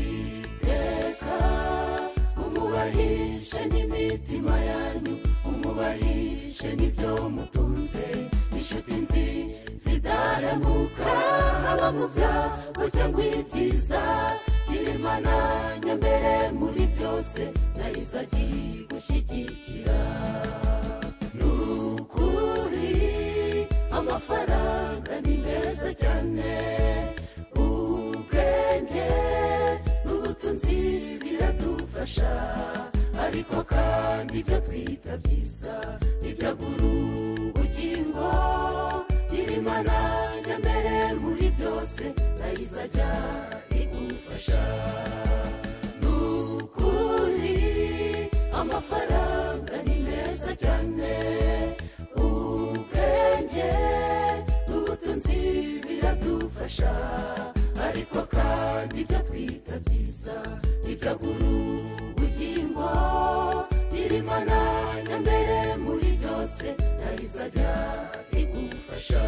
Uwiteka umubahishe n'imitima yanyu, umubahishe n'ibyo mutunze, inshuti zidahemuka, haba mu byago cyangwa ibyiza, gira Imana nyambere muri byose, nayo izagiye gushyigikira. Nukuri amafaranga ni meza cyane, biradufasha, ariko kandi ibyo twita byiza ibyagura ubugingo, gira Imana nyambere muri byose, nayo izajya igufasha. Nukuri amafaranga ni meza cyane, ubwenge n'ubutunzi biradufasha, ariko kandi ibyo twita byiza ibyagura ubugingo, gira Imana nyambere muri byose, nayo izajya igufasha.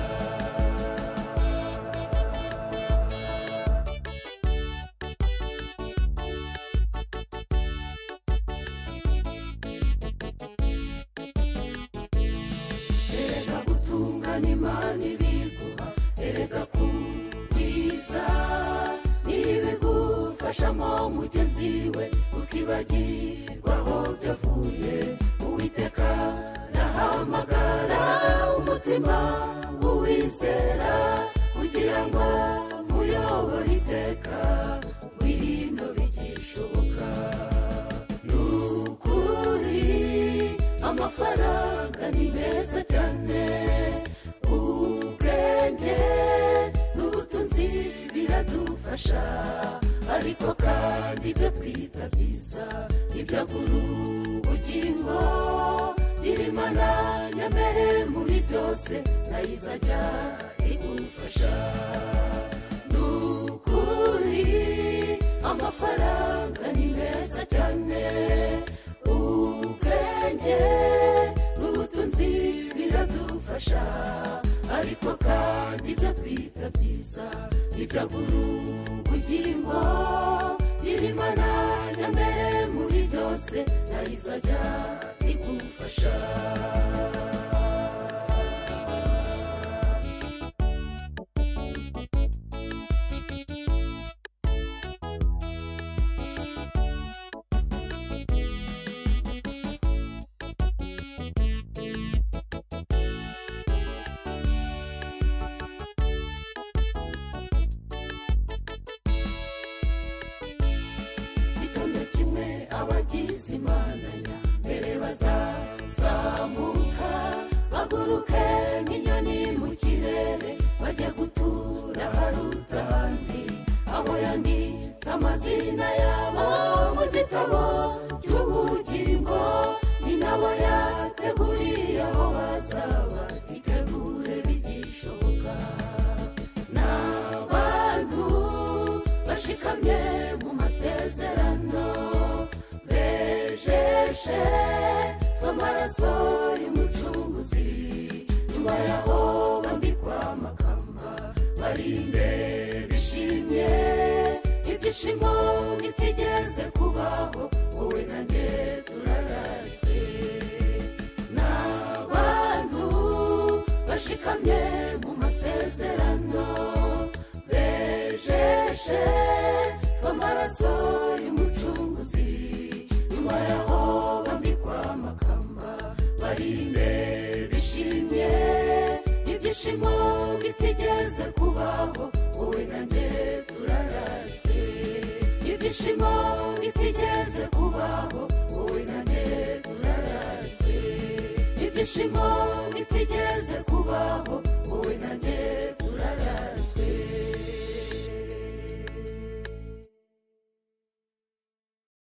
Erega gutungana Imana ibiguha, erega kugwiza ibigufashamo mugenzi we, ukibagirwa aho byavuye. Uwiteka nahamagara umutima w'uwizera, kugira ngo muyobore iteka, ngwino bigishoboka. Nukuri amafaranga ni meza cyane, ubwenge n'ubutunzi biradufasha, ariko kandi ibyo twita byiza ibyagura ubugingo, gira Imana nyambere muri byose, nayo izajya igufasha. Nukuri amafaranga ni meza cyane, ubwenge n'ubutunzi biradufasha, ariko kandi ibyo twita byiza ibyagura ubugingo, gira Imana nyambere muri byose, nayo izajya igufasha. Abagize Imana nyambere bazazamuka, baguruke nk'inyoni mu kirere, bajya gutura haruta ahandi, abo yanditse amazina yabo mu gitabo cy'ubugingo, ni nabo yateguriye aho bazaba, itegure bigishoboka. N'abantu bashikamye mu masezerano, bejeshe tw'amaraso y'umucunguzi, nyuma yaho bambikwa amakamba, bari imbere bishimye, ibyishimo bitigeze kubaho, wowe nanjye turararitswe. N'abantu bashikamye mu masezerano, bejeshe tw'amaraso y'umucunguzi, nyuma yaho bambikwa amakamba, bari imbere bishimye, ibyishimo bitigeze kubaho, wowe nanjye turararitswe. Ibyishimo bitigeze kubaho, wowe nanjye turararitswe. Ibyishimo bitigeze kubaho, wowe nanjye turararitswe.